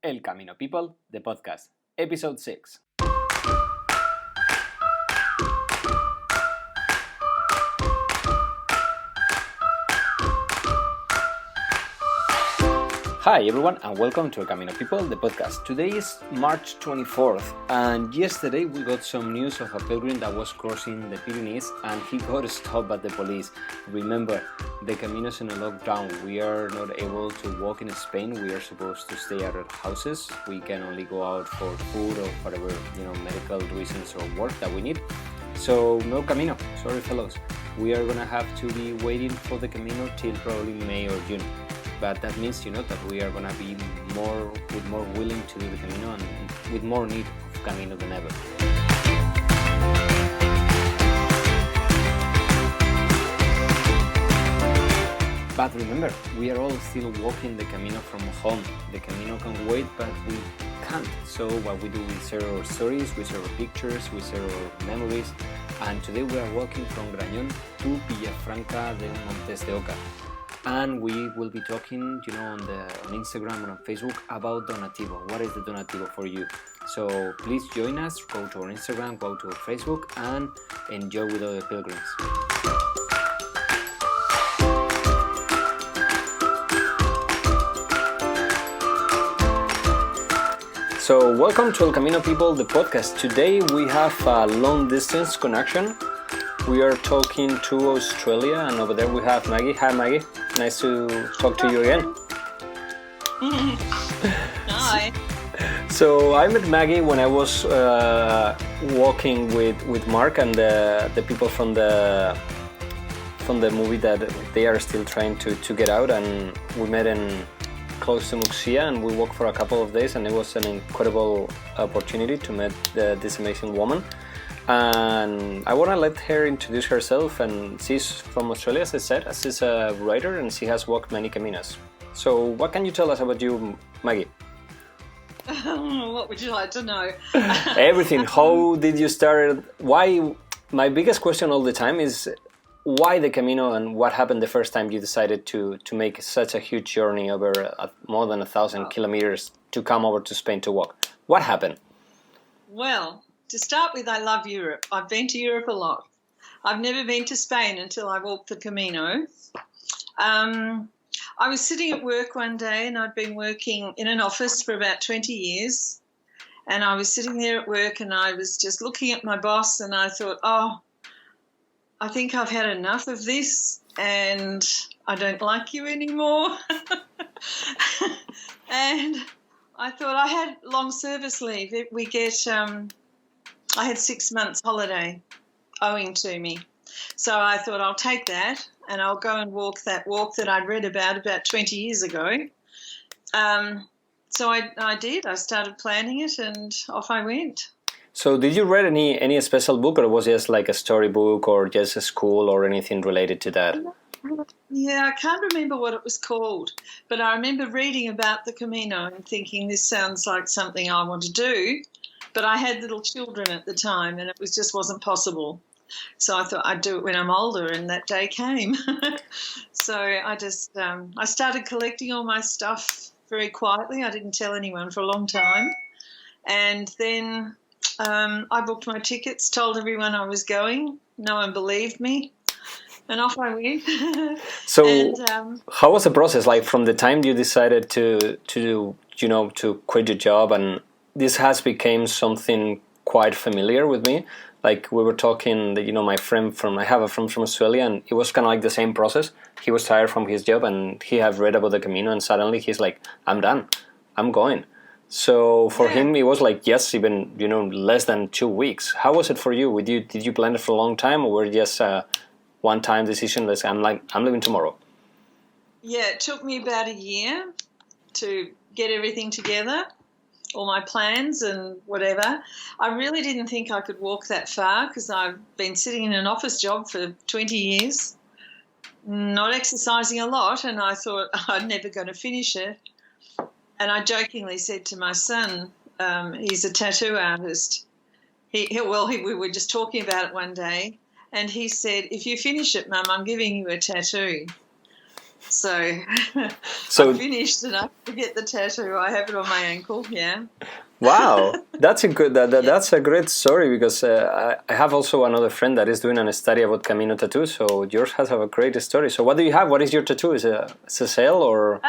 El Camino People, the podcast, episode 6. Hi everyone and welcome to El Camino People, the podcast. Today is March 24th and yesterday we got some news of a pilgrim that was crossing the Pyrenees and he got stopped by the police. Remember, the Camino is in a lockdown. We are not able to walk in Spain. We are supposed to stay at our houses. We can only go out for food or whatever, medical reasons or work that we need. So no Camino, sorry fellows. We are gonna have to be waiting for the Camino till probably May or June. But that means, that we are gonna be more willing to do the Camino and with more need of Camino than ever. But remember, we are all still walking the Camino from home. The Camino can wait, but we can't. So what we do, we share our stories, we share our pictures, we share our memories. And today we are walking from Grañón to Villafranca de Montes de Oca. And we will be talking, on Instagram and on Facebook about Donativo. What is the Donativo for you? So please join us, go to our Instagram, go to our Facebook, and enjoy with other pilgrims. So welcome to El Camino People, the podcast. Today we have a long distance connection. We are talking to Australia, and over there we have Maggie. Hi Maggie, nice to talk to you again. Hi. So I met Maggie when I was walking with Mark and the people from the movie that they are still trying to get out, and we met in close to Muxia, and we walked for a couple of days, and it was an incredible opportunity to meet this amazing woman. And I want to let her introduce herself, and she's from Australia, as I said. She's a writer and she has walked many caminos. So what can you tell us about you, Maggie? What would you like to know? Everything. How did you start? Why? My biggest question all the time is why the Camino, and what happened the first time you decided to make such a huge journey over more than 1,000 kilometers to come over to Spain to walk? What happened? Well, to start with, I love Europe. I've been to Europe a lot. I've never been to Spain until I walked the Camino. I was sitting at work one day, and I'd been working in an office for about 20 years. And I was sitting there at work, and I was just looking at my boss, and I thought, I think I've had enough of this, and I don't like you anymore. And I thought, I had long service leave. We get... I had 6 months holiday owing to me. So I thought I'll take that and I'll go and walk that walk that I'd read about 20 years ago. So I did. I started planning it and off I went. So did you read any special book, or was it just like a storybook or just a school or anything related to that? Yeah, I can't remember what it was called, but I remember reading about the Camino and thinking this sounds like something I want to do. But I had little children at the time, and it just wasn't possible. So I thought I'd do it when I'm older, and that day came. So I just I started collecting all my stuff very quietly. I didn't tell anyone for a long time, and then I booked my tickets, told everyone I was going. No one believed me, and off I went. So how was the process like from the time you decided to quit your job? And this has become something quite familiar with me. Like we were talking, that I have a friend from Australia, and it was kind of like the same process. He was tired from his job, and he had read about the Camino, and suddenly he's like, "I'm done, I'm going." So for him, it was like even less than 2 weeks. How was it for you? Did you plan it for a long time, or were it just one-time decision? I'm leaving tomorrow. Yeah, it took me about a year to get everything together. All my plans and whatever. I really didn't think I could walk that far because I've been sitting in an office job for 20 years, not exercising a lot, and I thought I'm never going to finish it. And I jokingly said to my son, he's a tattoo artist. We were just talking about it one day, and he said, "If you finish it, Mum, I'm giving you a tattoo." So, So I finished enough to get the tattoo. I have it on my ankle, yeah. wow, that's a good Yeah. that's a great story because I have also another friend that is doing a study about Camino tattoo. So yours has a great story. So what do you have? What is your tattoo? Is it it's a sail or?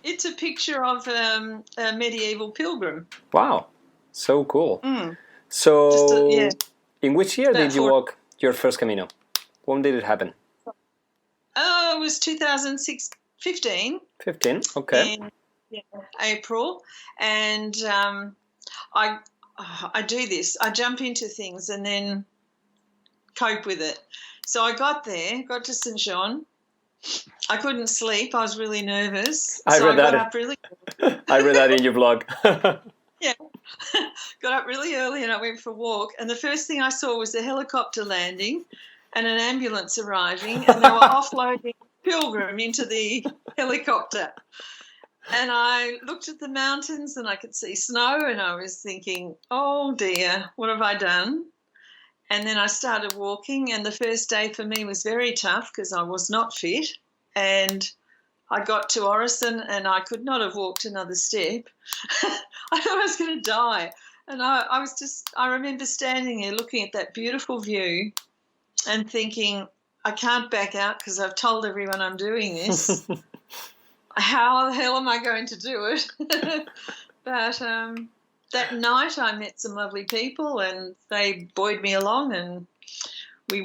It's a picture of a medieval pilgrim. Wow, so cool. Mm. So Yeah. in which year About did you 40. walk your first Camino? When did it happen? Oh, it was 2015 15. Okay. in April, and I do this. I jump into things and then cope with it. So I got to St. Jean. I couldn't sleep. I was really nervous. I read got that. up really I read that in your blog. yeah. Got up really early and I went for a walk. And the first thing I saw was a helicopter landing and an ambulance arriving, and they were offloading Pilgrim into the helicopter. And I looked at the mountains and I could see snow, and I was thinking, oh dear, what have I done? And then I started walking, and the first day for me was very tough because I was not fit. And I got to Orison and I could not have walked another step. I thought I was going to die. And I remember standing there looking at that beautiful view and thinking, I can't back out because I've told everyone I'm doing this. How the hell am I going to do it? But that night I met some lovely people and they buoyed me along, and I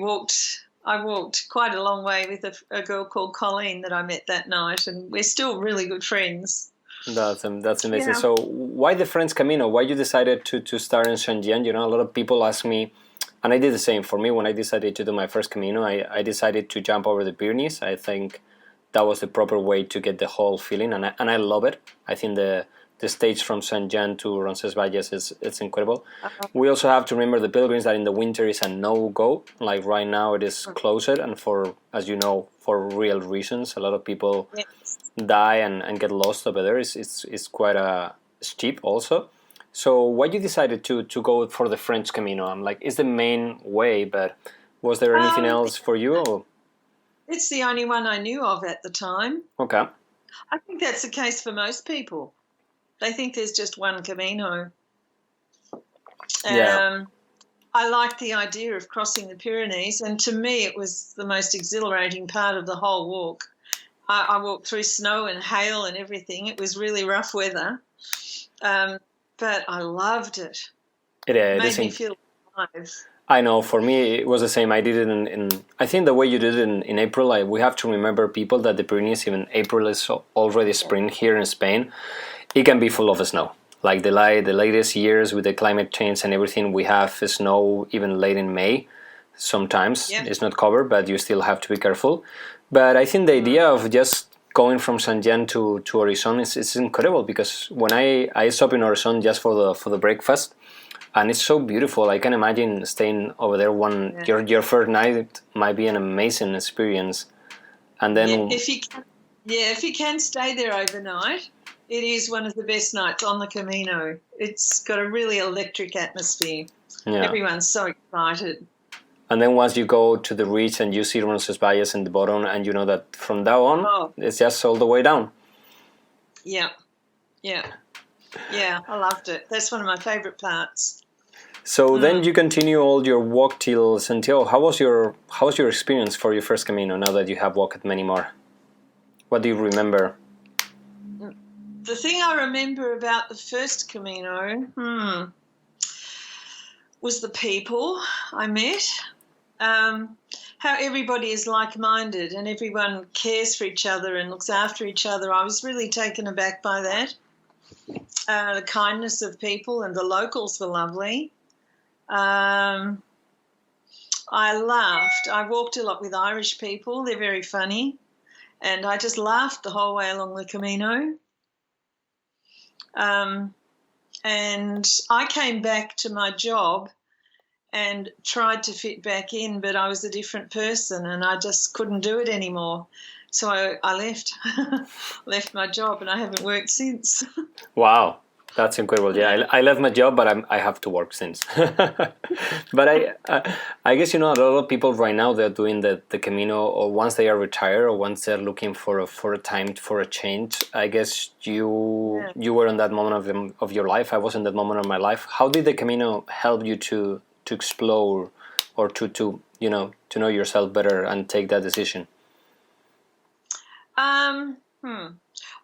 walked quite a long way with a girl called Colleen that I met that night, and we're still really good friends. That's amazing. Yeah. So why the French Camino? Why you decided to start in Saint-Jean? You know, a lot of people ask me, and I did the same. For me, when I decided to do my first Camino, I decided to jump over the Pyrenees. I think that was the proper way to get the whole feeling, and I love it. I think the stage from Saint-Jean to Roncesvalles it's incredible. We also have to remember the pilgrims that in the winter is a no-go. Like right now it is closed, and for, as you know, for real reasons, a lot of people die and get lost over there. It's quite steep also. So why you decided to go for the French Camino? I'm like, it's the main way, but was there anything else for you? Or? It's the only one I knew of at the time. Okay. I think that's the case for most people. They think there's just one Camino. Yeah. I liked the idea of crossing the Pyrenees, and to me it was the most exhilarating part of the whole walk. I walked through snow and hail and everything. It was really rough weather, but I loved it. It made me feel alive. I know, for me it was the same. I did it in I think the way you did it in April, we have to remember people that the Pyrenees, even April is already spring here in Spain. It can be full of snow. Like the latest years with the climate change and everything, we have snow even late in May. Sometimes it's not covered, but you still have to be careful. But I think the idea of just going from Saint-Jean to Horizon is incredible, because when I stop in Horizon just for the breakfast, and it's so beautiful. I can imagine staying over there your first night might be an amazing experience. And then if you can stay there overnight, it is one of the best nights on the Camino. It's got a really electric atmosphere. Yeah. Everyone's so excited. And then once you go to the ridge and you see Roncesvalles in the bottom, and you know that from now on, it's just all the way down. Yeah, I loved it. That's one of my favourite parts. So then you continue all your walk till Santiago. How was your experience for your first Camino, now that you have walked many more? What do you remember? The thing I remember about the first Camino was the people I met. How everybody is like-minded and everyone cares for each other and looks after each other. I was really taken aback by that. The kindness of people, and the locals were lovely. I laughed. I walked a lot with Irish people. They're very funny. And I just laughed the whole way along the Camino. And I came back to my job and tried to fit back in, but I was a different person and I just couldn't do it anymore. So I left my job, and I haven't worked since. Wow. That's incredible. Yeah, I left my job, but I have to work since. But I guess, a lot of people right now, they're doing the Camino, or once they are retired, or once they're looking for a time for a change. I guess you were in that moment of your life. I was in that moment of my life. How did the Camino help you to explore, or to know yourself better and take that decision?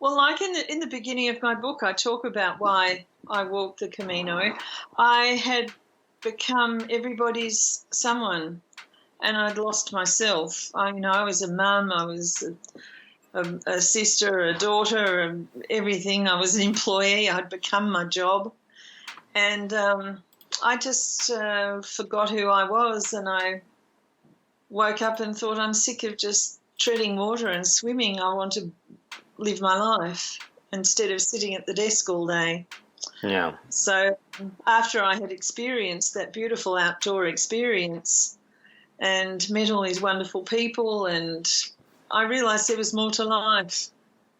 Well, like in the beginning of my book, I talk about why I walked the Camino. I had become everybody's someone, and I'd lost myself. I was a mum, I was a sister, a daughter, everything. I was an employee. I'd become my job, and I just forgot who I was, and I woke up and thought, I'm sick of just treading water and swimming. I want to live my life instead of sitting at the desk all day. Yeah. So after I had experienced that beautiful outdoor experience and met all these wonderful people, and I realized there was more to life.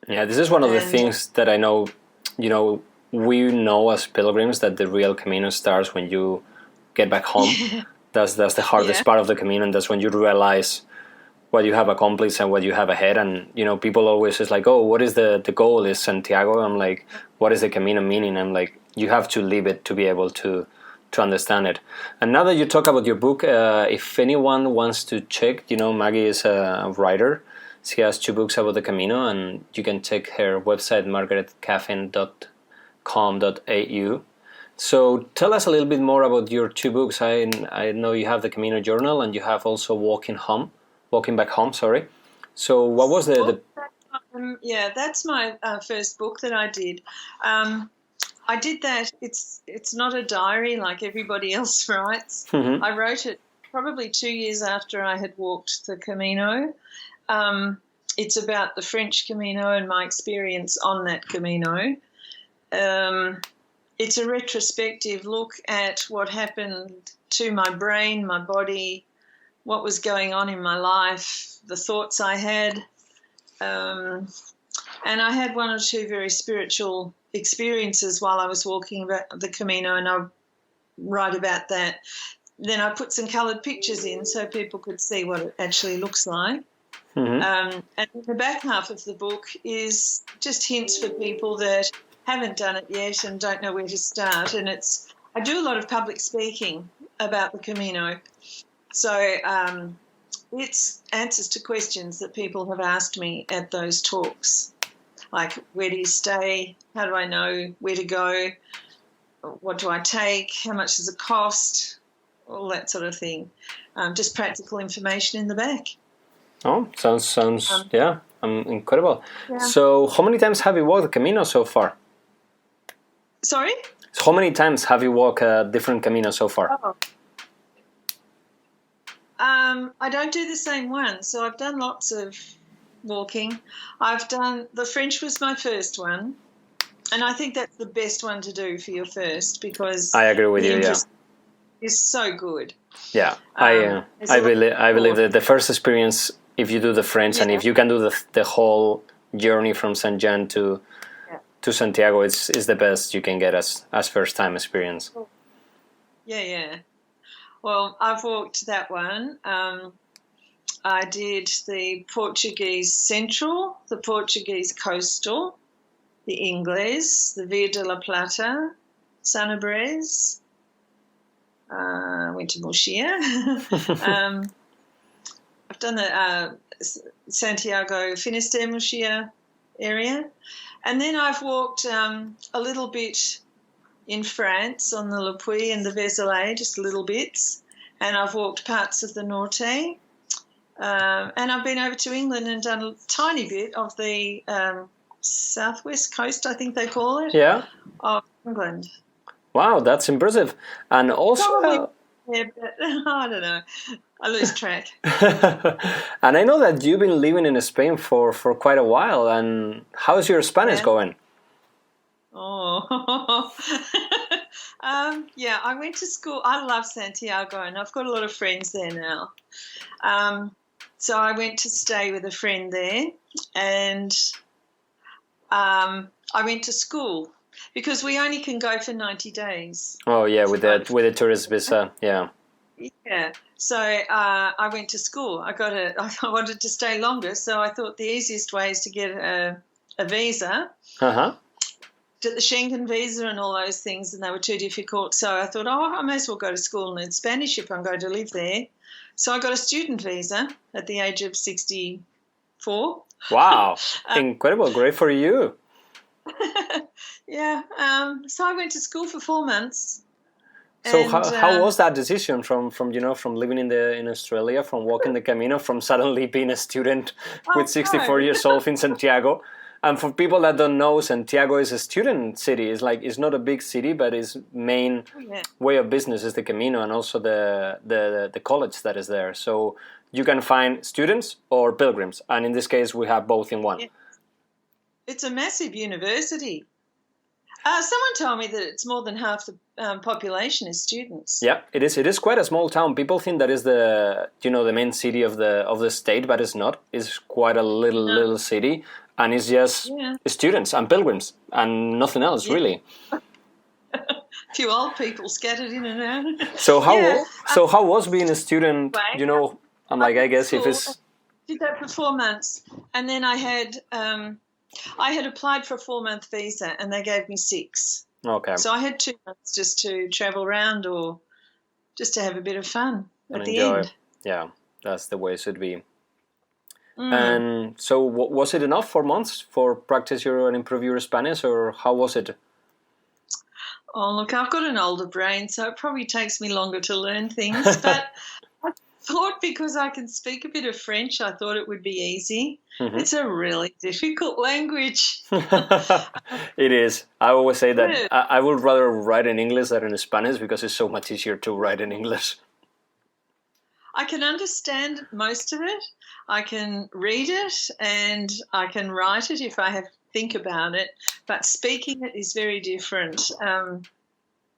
Yeah, this is one of the things that I know, we know as pilgrims that the real Camino starts when you get back home. That's the hardest part of the Camino, and that's when you realize what you have accomplished and what you have ahead. And people always is like, oh, what is the goal? Is Santiago? I'm like, what is the Camino meaning? I'm like, you have to live it to be able to understand it. And now that you talk about your book, if anyone wants to check, Maggie is a writer. She has 2 books about the Camino, and you can check her website, margaretcaffyn.com.au. So tell us a little bit more about your 2 books. I know you have the Camino Journal, and you have also Walking Back Home, sorry. So what was that's my first book that I did. I did that. It's not a diary like everybody else writes. Mm-hmm. I wrote it probably 2 years after I had walked the Camino. It's about the French Camino and my experience on that Camino. It's a retrospective look at what happened to my brain, my body, what was going on in my life, the thoughts I had. And I had 1 or 2 very spiritual experiences while I was walking the Camino, and I write about that. Then I put some coloured pictures in so people could see what it actually looks like. Mm-hmm. And the back half of the book is just hints for people that haven't done it yet and don't know where to start. And I do a lot of public speaking about the Camino. So it's answers to questions that people have asked me at those talks, like where do you stay, how do I know where to go, what do I take, how much does it cost, all that sort of thing. Just practical information in the back. Oh, sounds incredible. Yeah. So how many times have you walked the Camino so far? Sorry? How many times have you walked a different Camino so far? Oh. I don't do the same one, so I've done lots of walking. The French was my first one, and I think that's the best one to do for your first, because I agree with you. Yeah, is so good. Yeah, I believe that the first experience, if you do the French, and if you can do the whole journey from Saint Jean to Santiago, is the best you can get as first time experience. Yeah. Well, I've walked that one. I did the Portuguese Central, the Portuguese Coastal, the Ingles, the Via de la Plata, Sanabres. Went to Murcia. I've done the Santiago Finisterre Murcia area. And then I've walked a little bit in France on the Le Puy and the Vézelay, just little bits. And I've walked parts of the Norte. And I've been over to England and done a tiny bit of the southwest coast, I think they call it, of England. Wow, that's impressive. And also... yeah, but I don't know. I lose track. And I know that you've been living in Spain for quite a while. And how's your Spanish going? Oh, I went to school. I love Santiago, and I've got a lot of friends there now. So I went to stay with a friend there, and I went to school. because we only can go for 90 days. Oh yeah, with the tourist visa, yeah. Yeah. So I went to school. I wanted to stay longer, so I thought the easiest way is to get a visa. Uh-huh. Did the Schengen visa and all those things, and they were too difficult. So I thought, I may as well go to school and learn Spanish if I'm going to live there. So I got a student visa at the age of 64. Wow, incredible! Great for you. Yeah. So I went to school for 4 months. So how was that decision from living in Australia, from walking the Camino, from suddenly being a student with 64 years old in Santiago? And for people that don't know, Santiago is a student city. It's not a big city, but its main way of business is the Camino and also the college that is there. So you can find students or pilgrims, and in this case, we have both in one. Yeah. It's a massive university. Someone told me that it's more than half the population is students. Yeah, it is. It is quite a small town. People think that is the main city of the state, but it's not. It's quite a little city, and it's just students and pilgrims and nothing else really. A few old people scattered in and out. So how was being a student? I guess if it's. I did that for 4 months, and then I had applied for a 4-month visa, and they gave me 6. Okay. So I had 2 months just to travel around or just to have a bit of fun at the end. Yeah, that's the way it should be. And so was it enough 4 months for practice and improve your Spanish, or how was it? Oh, look, I've got an older brain, so it probably takes me longer to learn things. But I thought because I can speak a bit of French, I thought it would be easy. Mm-hmm. It's a really difficult language. It is. I always say that I would rather write in English than in Spanish because it's so much easier to write in English. I can understand most of it. I can read it and I can write it if I have to think about it. But speaking it is very different.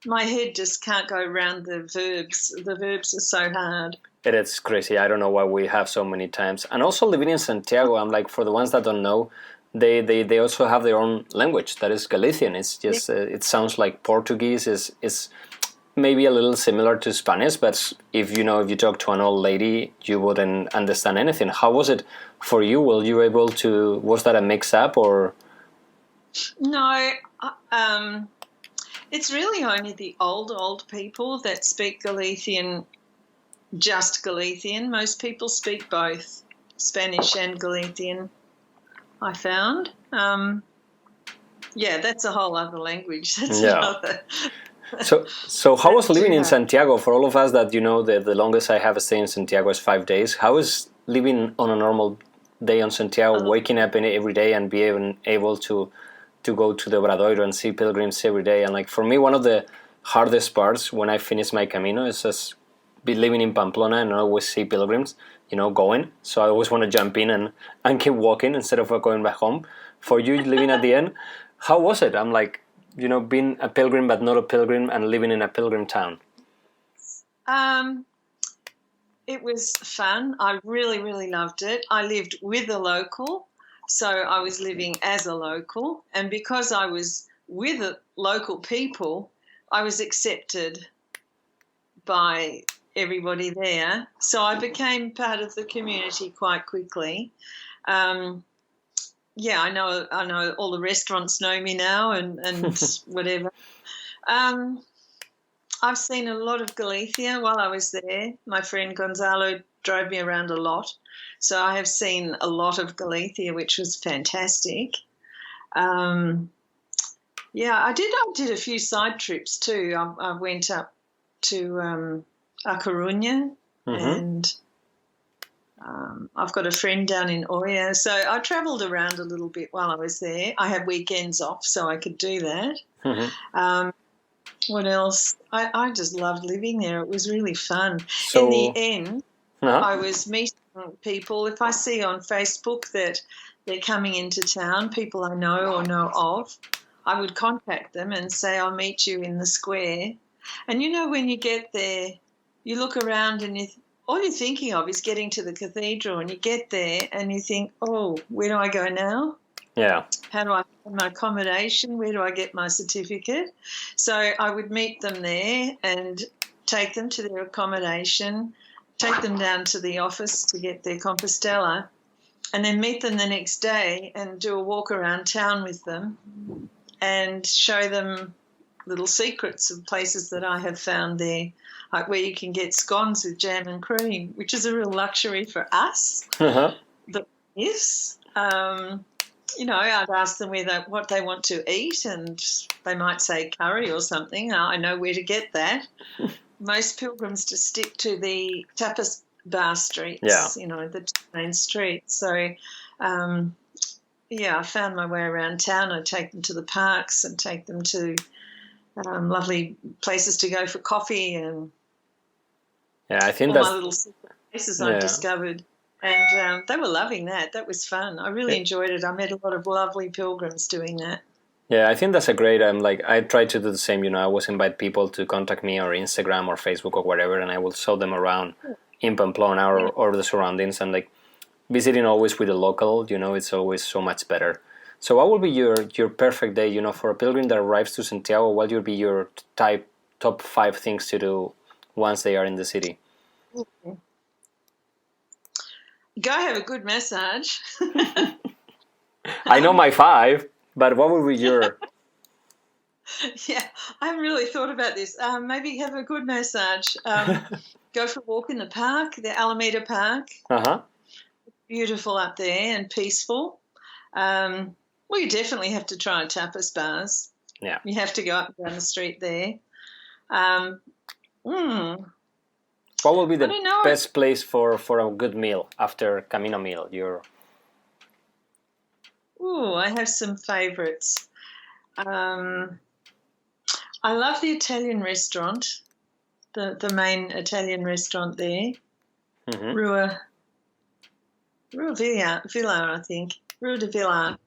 My head just can't go around the verbs. The verbs are so hard. It is crazy. I don't know why we have so many times. And also living in Santiago, I'm like, for the ones that don't know, they also have their own language that is Galician. It's just it sounds like Portuguese. Is maybe a little similar to Spanish, but if you talk to an old lady, you wouldn't understand anything. How was it for you? Was that a mix-up or? No, it's really only the old people that speak Galician, just Galician. Most people speak both Spanish and Galician, I found. That's a whole other language. That's another... So how was living in Santiago? For all of us that the longest I have stayed in Santiago is 5 days. How is living on a normal day on Santiago, waking up every day and being able to go to the Obradoiro and see pilgrims every day? And like for me, one of the hardest parts when I finish my Camino is just be living in Pamplona and I always see pilgrims, going. So I always want to jump in and keep walking instead of going back home. For you living at the end, how was it? I'm like, being a pilgrim but not a pilgrim and living in a pilgrim town. It was fun. I really, really loved it. I lived with a local, so I was living as a local. And because I was with local people, I was accepted by everybody there. So I became part of the community quite quickly. I know all the restaurants know me now and whatever. I've seen a lot of Galicia while I was there. My friend Gonzalo drove me around a lot. So I have seen a lot of Galicia, which was fantastic. I did a few side trips too. I went up to A Coruña and I've got a friend down in Oya. So I travelled around a little bit while I was there. I had weekends off, so I could do that. What else? I just loved living there. It was really fun. So, in the end, I was meeting people. If I see on Facebook that they're coming into town, people I know or know of, I would contact them and say, I'll meet you in the square. And when you get there, you look around and all you're thinking of is getting to the cathedral, and you get there and you think, oh, where do I go now? Yeah. How do I find my accommodation? Where do I get my certificate? So I would meet them there and take them to their accommodation, take them down to the office to get their Compostela, and then meet them the next day and do a walk around town with them and show them little secrets of places that I have found there, like where you can get scones with jam and cream, which is a real luxury for us. Uh-huh. But yes, I'd ask them what they want to eat, and they might say curry or something. I know where to get that. Most pilgrims just stick to the tapas bar streets, the main streets. So, I found my way around town. I'd take them to the parks and take them to lovely places to go for coffee and I think all that's my little secret places I've discovered. And they were loving that. That was fun. I really enjoyed it. I met a lot of lovely pilgrims doing that. Yeah, I think that's a great. I try to do the same. I always invite people to contact me or Instagram or Facebook or whatever, and I will show them around in Pamplona or the surroundings. And visiting always with a local, it's always so much better. So, what will be your perfect day? For a pilgrim that arrives to Santiago, what will be your top 5 things to do once they are in the city? Go have a good massage. I know my 5. But what would be your... Yeah, I haven't really thought about this. Maybe have a good massage. Go for a walk in the park, the Alameda Park. Uh-huh. Beautiful up there and peaceful. You definitely have to try tapas bars. Yeah. You have to go up and down the street there. What will be the best place for a good meal after Camino meal? I have some favourites. I love the Italian restaurant, the main Italian restaurant there, Rua Villa, I think, Rua de Villa.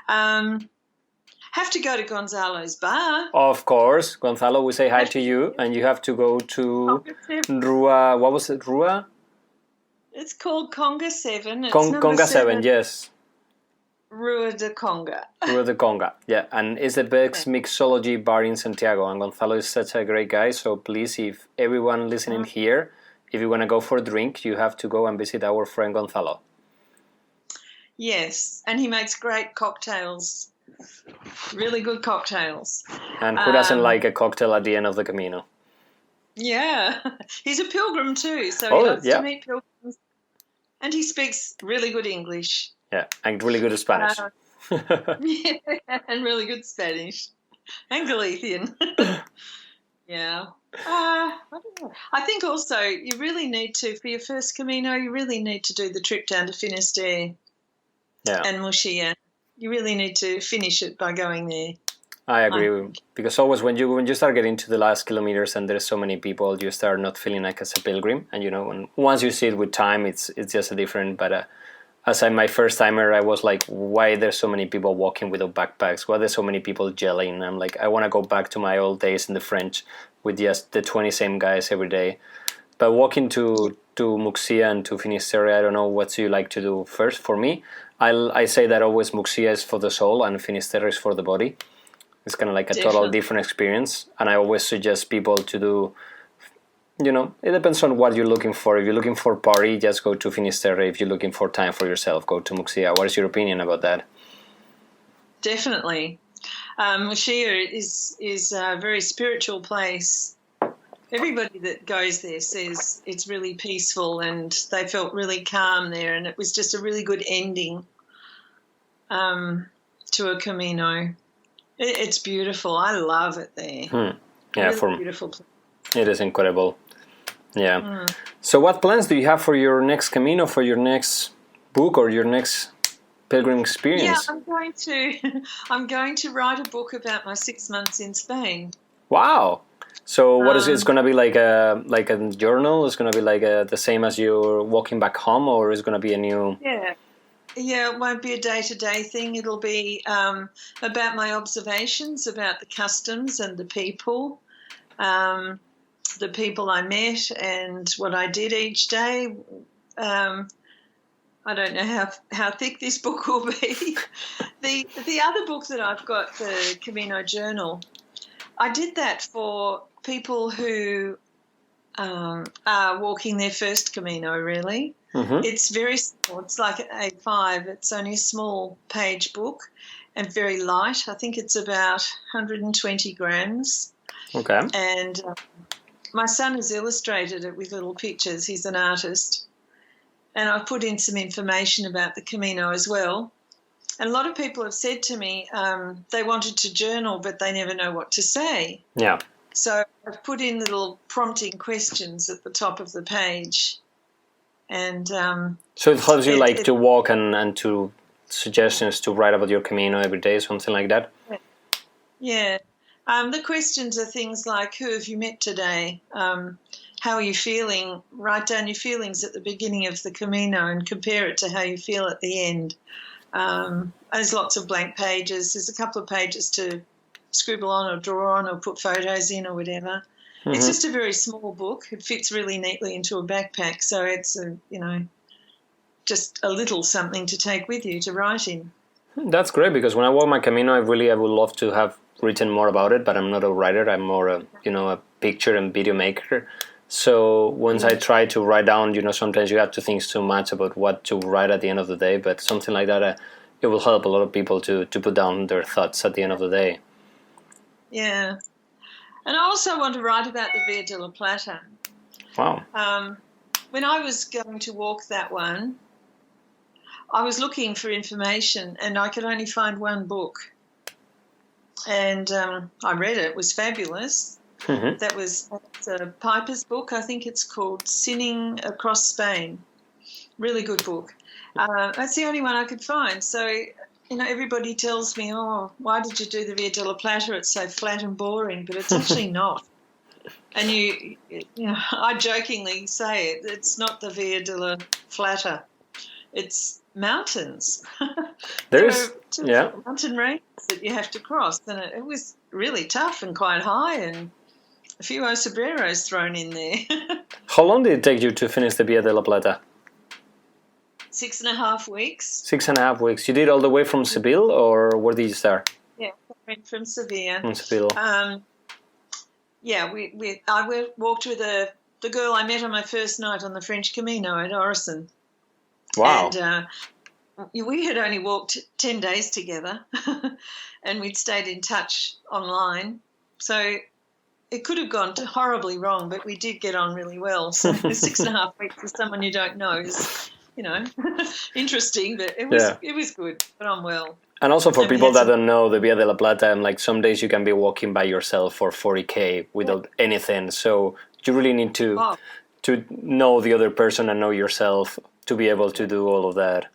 Have to go to Gonzalo's bar. Of course, Gonzalo, we say hi to you, and you have to go to Rua. What was it, Rua? It's called Conga 7. It's Conga 7, yes. Rua de Conga. Rua de Conga, yeah. And it's the best mixology bar in Santiago. And Gonzalo is such a great guy. So please, if everyone listening here, if you want to go for a drink, you have to go and visit our friend Gonzalo. Yes, and he makes great cocktails. Really good cocktails. And who doesn't like a cocktail at the end of the Camino? Yeah. He's a pilgrim too, so he loves to meet pilgrims. And he speaks really good English. Yeah, and really good Spanish. And really good Spanish. And Galician. Yeah. I don't know. I think also you really need to, for your first Camino, you really need to do the trip down to Finisterre and Murcia. You really need to finish it by going there. I agree, because always when you start getting to the last kilometers and there's so many people, you start not feeling like as a pilgrim. And once you see it with time, it's just a different. But as my first timer, I was like, why there's so many people walking without backpacks? Why there's so many people gelling? I'm like, I want to go back to my old days in the French with just the 20 same guys every day. But walking to Muxia and to Finisterre, I don't know what you like to do first. For me, I say that always Muxia is for the soul and Finisterre is for the body. It's kind of like a total different experience. And I always suggest people to do, it depends on what you're looking for. If you're looking for party, just go to Finisterre. If you're looking for time for yourself, go to Muxia. What is your opinion about that? Definitely. Muxia is a very spiritual place. Everybody that goes there says it's really peaceful and they felt really calm there, and it was just a really good ending to a Camino. It's beautiful. I love it there. Yeah, really beautiful place. It is incredible. Yeah. So what plans do you have for your next Camino, for your next book or your next pilgrim experience? Yeah, I'm going to write a book about my 6 months in Spain. Wow. So what is it? It's going to be like a journal? It's going to be like the same as you're walking back home, or is it going to be a new... Yeah, it won't be a day-to-day thing. It'll be about my observations, about the customs and the people I met and what I did each day. I don't know how thick this book will be. The other book that I've got, the Camino Journal, I did that for people who are walking their first Camino, really. Mm-hmm. It's very small. It's like an A5. It's only a small page book and very light. I think it's about 120 grams. Okay. And my son has illustrated it with little pictures. He's an artist. And I've put in some information about the Camino as well. And a lot of people have said to me they wanted to journal, but they never know what to say. Yeah. So I've put in little prompting questions at the top of the page. And so it helps you to walk and to suggestions to write about your Camino every day, something like that? Yeah. The questions are things like, who have you met today? How are you feeling? Write down your feelings at the beginning of the Camino and compare it to how you feel at the end. There's lots of blank pages. There's a couple of pages to scribble on or draw on or put photos in or whatever. Mm-hmm. It's just a very small book. It fits really neatly into a backpack, so it's just a little something to take with you to write in. That's great, because when I walk my Camino, I would love to have written more about it, but I'm not a writer. I'm more a picture and video maker. So once I try to write down, sometimes you have to think too much about what to write at the end of the day, but something like that, it will help a lot of people to put down their thoughts at the end of the day. Yeah. And I also want to write about the Via de la Plata. Wow. When I was going to walk that one, I was looking for information and I could only find one book. And I read it. It was fabulous. Mm-hmm. That's a Piper's book. I think it's called Sinning Across Spain. Really good book. That's the only one I could find. So, everybody tells me, oh, why did you do the Via de la Plata? It's so flat and boring, but it's actually not. And I jokingly say it's not the Via de la Plata. It's mountains. There are two mountain ranges that you have to cross, and it was really tough and quite high, and a few sombreros thrown in there. How long did it take you to finish the Via de la Plata? 6.5 weeks. 6.5 weeks. You did all the way from Seville, or where did you start? Yeah, I went from Seville. From Seville. I walked with the girl I met on my first night on the French Camino at Orison. Wow. And we had only walked 10 days together, and we'd stayed in touch online. So it could have gone horribly wrong, but we did get on really well. So 6.5 weeks with someone you don't know is, interesting, but it was good. But I'm well. And also for people that don't know the Via de la Plata, and some days you can be walking by yourself for 40K without anything. So you really need to know the other person and know yourself to be able to do all of that.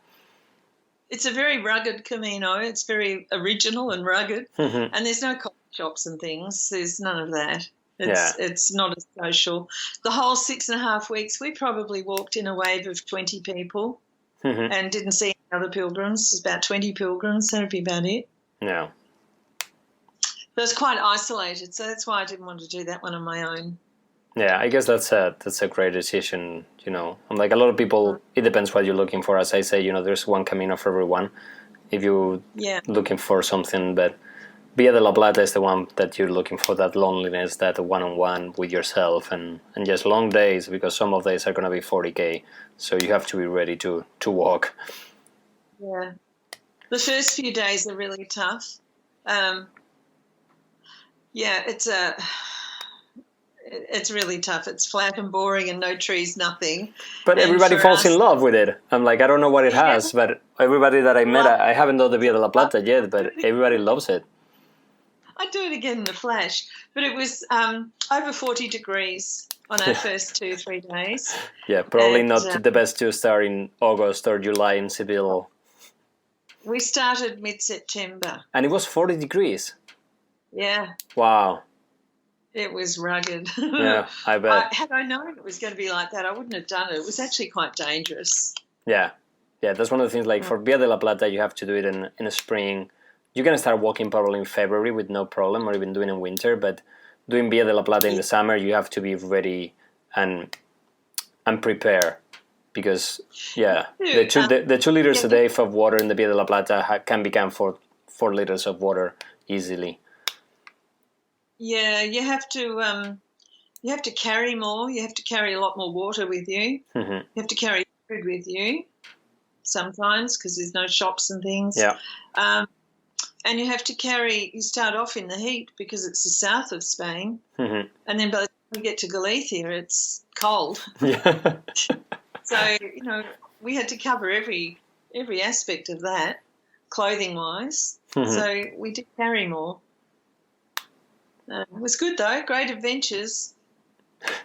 It's a very rugged Camino. It's very original and rugged. Mm-hmm. And there's no coffee shops and things. There's none of that. It's not as social. The whole 6.5 weeks, we probably walked in a wave of 20 people and didn't see any other pilgrims. There's about 20 pilgrims. That'd be about it. Yeah. But it's quite isolated, so that's why I didn't want to do that one on my own. Yeah, I guess that's a great decision, And like a lot of people, it depends what you're looking for. As I say, there's one Camino for everyone if you're looking for something. But Via de la Plata is the one that you're looking for, that loneliness, that one-on-one with yourself, and just long days, because some of days are going to be 40K. So you have to be ready to walk. Yeah. The first few days are really tough. It's really tough. It's flat and boring and no trees, nothing. But everybody falls in love with it. I'm like, I don't know what it has, but everybody that I met, I haven't done the Via de la Plata yet, but everybody loves it. I'd do it again in a flash. But it was over 40 degrees on our first 2-3 days. Yeah, probably not the best to start in August or July in Seville. We started mid-September. And it was 40 degrees? Yeah. Wow. It was rugged. Yeah, I bet. Had I known it was going to be like that, I wouldn't have done it. It was actually quite dangerous. Yeah. Yeah, that's one of the things, like for Via de la Plata, you have to do it in the spring. You're going to start walking probably in February with no problem, or even doing it in winter, but doing Via de la Plata in the summer, you have to be ready and prepare because the do. 2 liters a day of water in the Via de la Plata can become 4 liters of water easily. Yeah, you have to carry more. You have to carry a lot more water with you. Mm-hmm. You have to carry food with you sometimes because there's no shops and things. Yeah. And you have to you start off in the heat because it's the south of Spain. Mm-hmm. And then by the time you get to Galicia, it's cold. Yeah. So, we had to cover every aspect of that, clothing-wise. Mm-hmm. So we did carry more. It was good, though. Great adventures.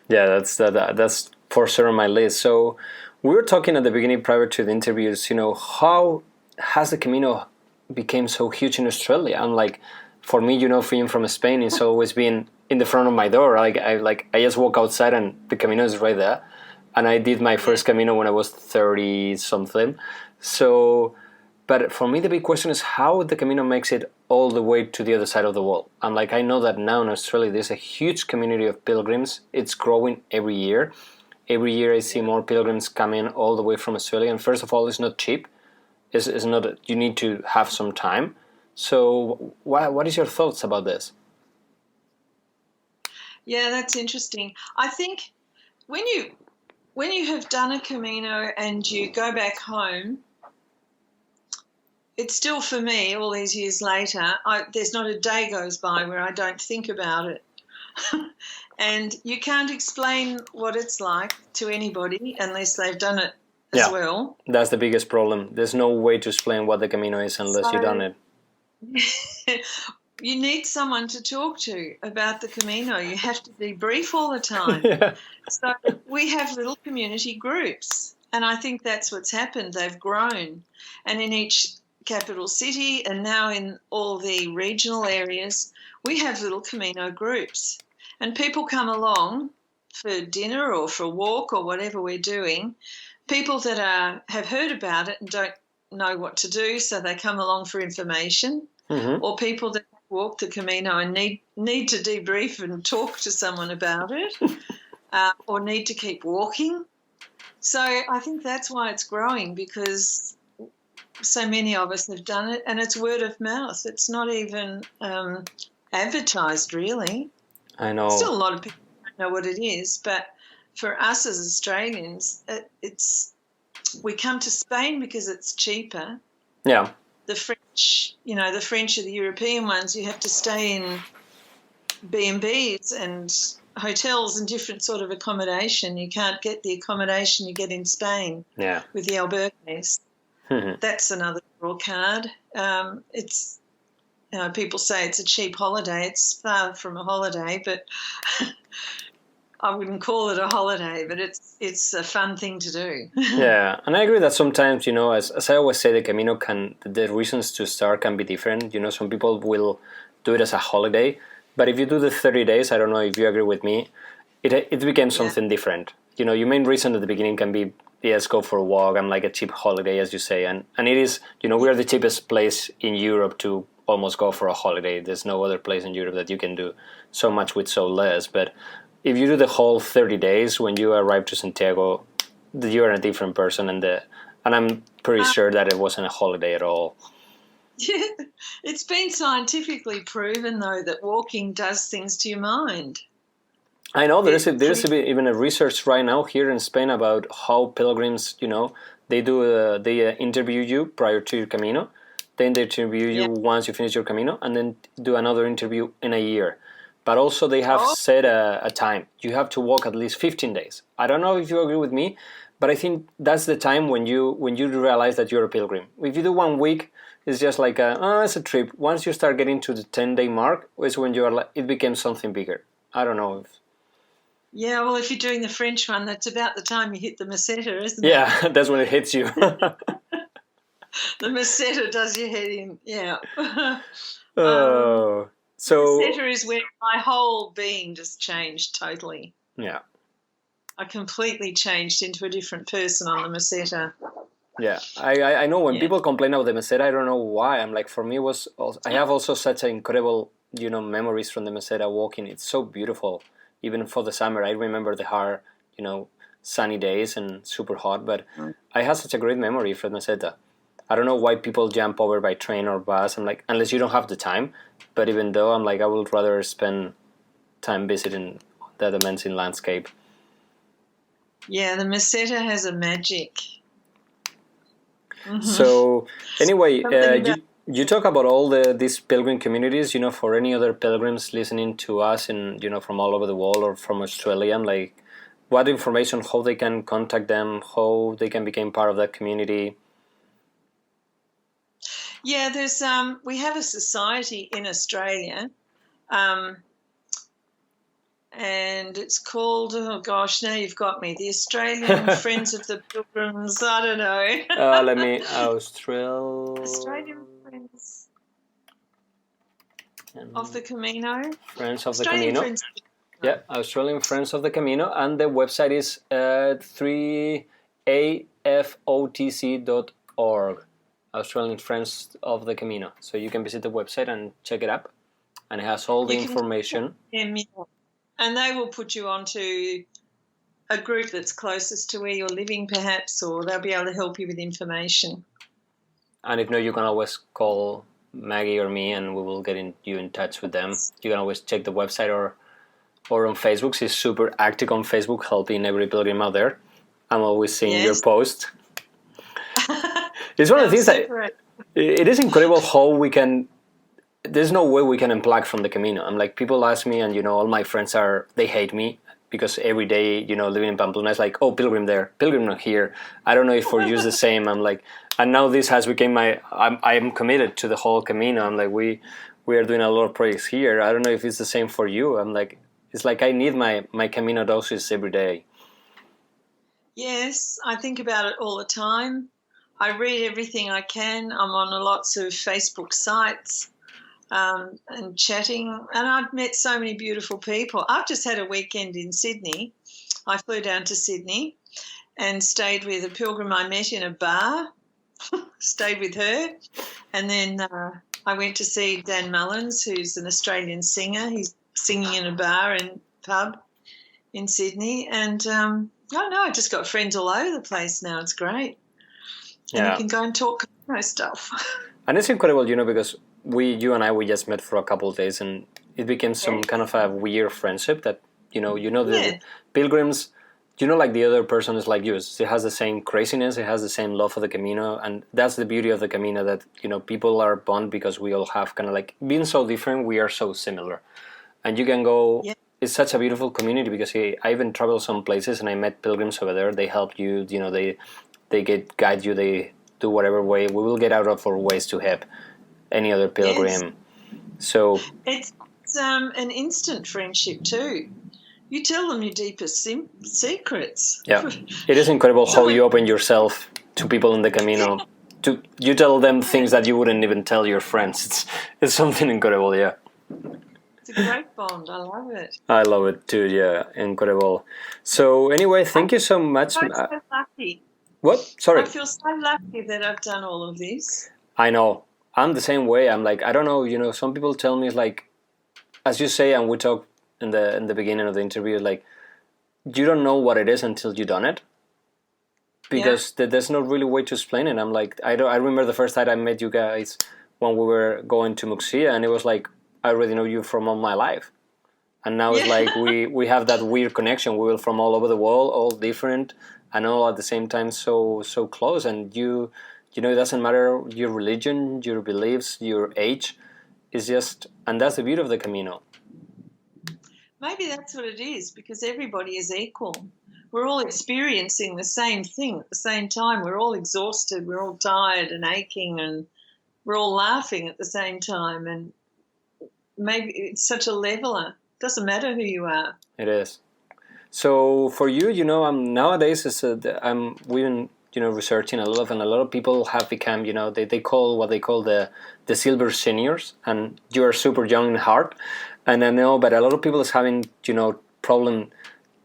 Yeah, that's for sure on my list. So we were talking at the beginning prior to the interviews, how has the Camino became so huge in Australia? And like, for me, being from Spain, it's always been in the front of my door. I just walk outside and the Camino is right there. And I did my first Camino when I was 30 something. So, but for me, the big question is how the Camino makes it all the way to the other side of the world. And like, I know that now in Australia, there's a huge community of pilgrims. It's growing every year. Every year I see more pilgrims coming all the way from Australia. And first of all, it's not cheap. It's not, you need to have some time. So what is your thoughts about this? Yeah, that's interesting. I think when you have done a Camino and you go back home, it's still, for me, all these years later, there's not a day goes by where I don't think about it. And you can't explain what it's like to anybody unless they've done it as well. That's the biggest problem. There's no way to explain what the Camino is unless you've done it. You need someone to talk to about the Camino. You have to debrief all the time. Yeah. So we have little community groups, and I think that's what's happened. They've grown. And in each capital city and now in all the regional areas, we have little Camino groups. And people come along for dinner or for a walk or whatever we're doing. People that have heard about it and don't know what to do, so they come along for information. Mm-hmm. Or people that walk the Camino and need to debrief and talk to someone about it, or need to keep walking. So I think that's why it's growing, because so many of us have done it, and it's word of mouth. It's not even advertised, really. I know. Still a lot of people don't know what it is, but for us as Australians, we come to Spain because it's cheaper. Yeah. The French or the European ones, you have to stay in B&Bs and hotels and different sort of accommodation. You can't get the accommodation you get in Spain with the albergues. Mm-hmm. That's another draw card. It's people say it's a cheap holiday. It's far from a holiday, but I wouldn't call it a holiday, but it's a fun thing to do. Yeah, and I agree that sometimes, as I always say, the Camino the reasons to start can be different. Some people will do it as a holiday, but if you do the 30 days, I don't know if you agree with me, it becomes something different. Your main reason at the beginning can be, let's go for a walk, and like a cheap holiday, as you say, and it is, we are the cheapest place in Europe to almost go for a holiday. There's no other place in Europe that you can do so much with so less, but if you do the whole 30 days, when you arrive to Santiago, you're a different person, and I'm pretty sure that it wasn't a holiday at all. Yeah, it's been scientifically proven, though, that walking does things to your mind. I know there's even a research right now here in Spain about how pilgrims, they interview you prior to your Camino, then they interview you once you finish your Camino, and then do another interview in a year. But also they have set a time. You have to walk at least 15 days. I don't know if you agree with me, but I think that's the time when you realize that you're a pilgrim. If you do 1 week, it's just like it's a trip. Once you start getting to the 10-day mark, is when it becomes something bigger. I don't know. Yeah, well, if you're doing the French one, that's about the time you hit the meseta, isn't it? Yeah, that's when it hits you. The meseta does your head in, yeah. Oh. So meseta is where my whole being just changed totally. Yeah. I completely changed into a different person on the meseta. Yeah, I know when people complain about the meseta, I don't know why. I'm like, for me, I have also such incredible, memories from the meseta walking. It's so beautiful, even for the summer. I remember the hard, sunny days and super hot, but I had such a great memory from Meseta. I don't know why people jump over by train or bus. I'm like, unless you don't have the time. But even though I'm like, I would rather spend time visiting that amazing landscape. Yeah, the Meseta has a magic. Mm-hmm. So anyway, you talk about all these pilgrim communities. For any other pilgrims listening to us, and from all over the world or from Australia, like, what information, how they can contact them, how they can become part of that community. Yeah, there's we have a society in Australia, and it's called, oh gosh, now you've got me, the Australian Friends of the Pilgrims. I don't know. Australian Friends of the Camino. Friends of the Camino. Yeah, Australian Friends of the Camino, and the website is 3afotc.org. Australian Friends of the Camino. So you can visit the website and check it up, and it has all the information. And they will put you onto a group that's closest to where you're living, perhaps, or they'll be able to help you with information. And if not, you can always call Maggie or me, and we will get you in touch with them. You can always check the website or on Facebook. She's super active on Facebook, helping every pilgrim out there. I'm always seeing your post. It's one of the things that it is incredible how we can. There's no way we can unplug from the Camino. I'm like, people ask me, and all my friends they hate me because every day, living in Pamplona, it's like, oh, pilgrim there, pilgrim not here. I don't know if for you it's the same. I'm like, and now this has become I'm committed to the whole Camino. I'm like, we are doing a lot of projects here. I don't know if it's the same for you. I'm like, it's like I need my Camino doses every day. Yes, I think about it all the time. I read everything I can. I'm on lots of Facebook sites and chatting. And I've met so many beautiful people. I've just had a weekend in Sydney. I flew down to Sydney and stayed with a pilgrim I met in a bar, stayed with her. And then I went to see Dan Mullins, who's an Australian singer. He's singing in a bar and pub in Sydney. And I don't know, I just got friends all over the place now. It's great. And you can go and talk stuff. And it's incredible, because you and I, we just met for a couple of days, and it became some kind of a weird friendship that, the pilgrims, like the other person is like you. It has the same craziness, it has the same love for the Camino, and that's the beauty of the Camino, that, people are bond because we all have kind of like, being so different, we are so similar. And you can go, it's such a beautiful community because I even traveled some places and I met pilgrims over there. They help you, they guide you, they do whatever way. We will get out of our ways to help any other pilgrim. Yes. So it's an instant friendship too. You tell them your deepest secrets. Yeah, it is incredible how you open yourself to people in the Camino. You tell them things that you wouldn't even tell your friends. It's something incredible, yeah. It's a great bond. I love it. I love it too, yeah. Incredible. So anyway, thank you so much. I'm so lucky. What? Sorry. I feel so lucky that I've done all of this. I know. I'm the same way. I'm like, I don't know, some people tell me, like, as you say, and we talked in the beginning of the interview, like, you don't know what it is until you've done it. Because there's no really way to explain it. I'm like, I remember the first time I met you guys when we were going to Muxia, and it was like, I already know you from all my life. And now it's like we have that weird connection. We were from all over the world, all different, and all at the same time so close. And it doesn't matter your religion, your beliefs, your age. It's just, and that's the beauty of the Camino. Maybe that's what it is, because everybody is equal. We're all experiencing the same thing at the same time. We're all exhausted, we're all tired and aching, and we're all laughing at the same time. And maybe it's such a leveler. It doesn't matter who you are. It is. So for you, nowadays we've been researching a lot, and a lot of people have become, they call what they call the silver seniors, and you are super young in heart. And I know, but a lot of people is having, problem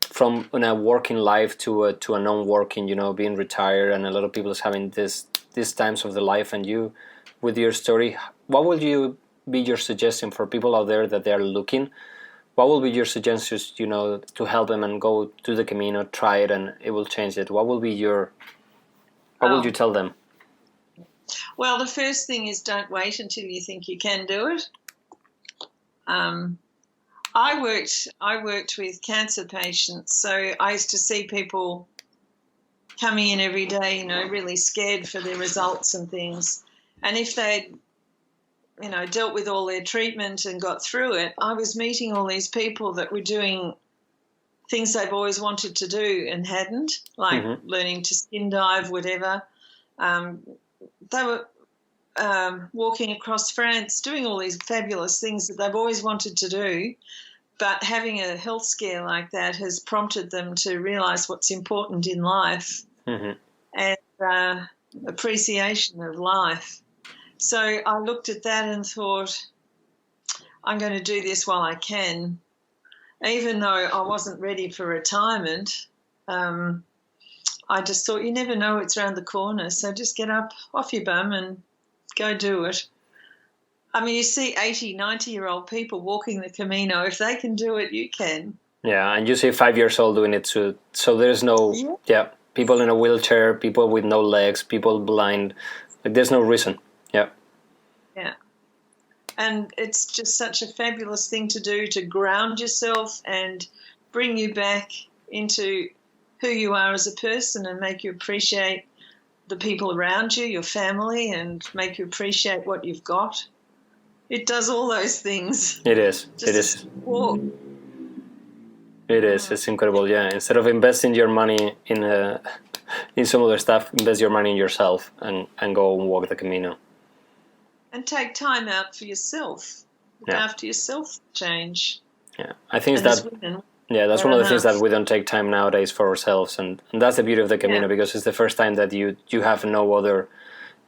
from a working life to a non-working, being retired, and a lot of people is having these times of the life. And you, with your story, what would you be your suggestion for people out there that they are looking what will be your suggestions, to help them and go to the Camino, try it, and it will change it? What will be what will you tell them? Well, the first thing is don't wait until you think you can do it. I worked with cancer patients, so I used to see people coming in every day, really scared for their results and things. And if they'd, dealt with all their treatment and got through it, I was meeting all these people that were doing things they've always wanted to do and hadn't, like learning to skin dive, whatever. They were walking across France, doing all these fabulous things that they've always wanted to do, but having a health scare like that has prompted them to realise what's important in life and appreciation of life. So I looked at that and thought, I'm going to do this while I can. Even though I wasn't ready for retirement, I just thought, you never know, it's around the corner, so just get up off your bum and go do it. I mean, you see 80, 90-year-old people walking the Camino. If they can do it, you can. Yeah, and you see 5 years old doing it too. So there's no, people in a wheelchair, people with no legs, people blind. Like, there's no reason. Yeah. Yeah. And it's just such a fabulous thing to do, to ground yourself and bring you back into who you are as a person and make you appreciate the people around you, your family, and make you appreciate what you've got. It does all those things. It is. Just it is. Walk. It is. It's incredible. Yeah. Instead of investing your money in some other stuff, invest your money in yourself and go and walk the Camino. And take time out for yourself. Look after yourself. Change. Yeah, I think that's one of the things that we don't take time nowadays for ourselves, and that's the beauty of the Camino, because it's the first time that you have no other.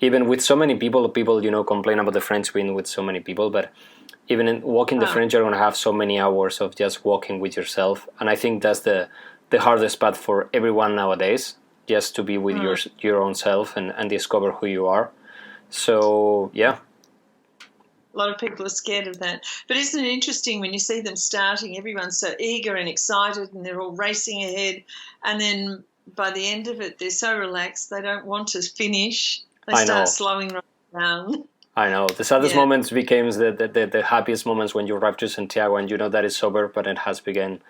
Even with so many people complain about the French being with so many people, but even in walking the French, you're going to have so many hours of just walking with yourself, and I think that's the hardest part for everyone nowadays, just to be with your own self and discover who you are. So yeah. A lot of people are scared of that. But isn't it interesting when you see them starting, everyone's so eager and excited and they're all racing ahead, and then by the end of it they're so relaxed they don't want to finish. They start slowing right down. I know. The saddest moments becomes the happiest moments when you arrive to Santiago and you know that it's over, but it has begun.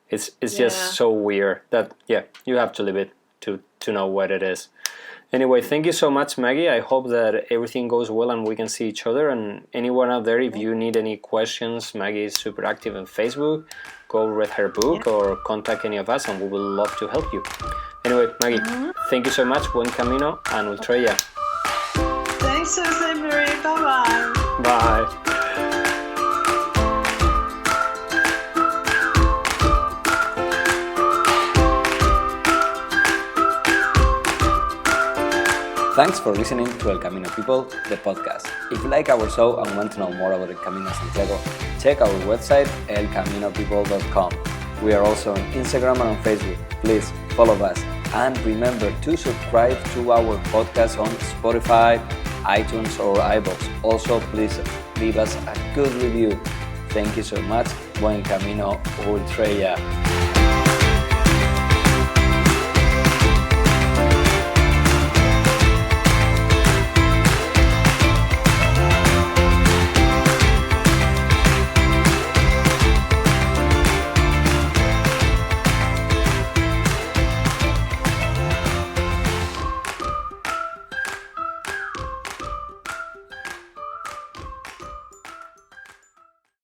It's just so weird that, you have to live it to know what it is. Anyway, thank you so much, Maggie. I hope that everything goes well and we can see each other. And anyone out there, if you need any questions, Maggie is super active on Facebook. Go read her book or contact any of us and we will love to help you. Anyway, Maggie, thank you so much. Buen camino and Ultraya. Thanks, Jose Marie. Bye-bye. Bye. Thanks for listening to El Camino People, the podcast. If you like our show and want to know more about El Camino Santiago, check our website, elcaminopeople.com. We are also on Instagram and on Facebook. Please follow us. And remember to subscribe to our podcast on Spotify, iTunes or iVoox. Also, please leave us a good review. Thank you so much. Buen camino, Ultraya.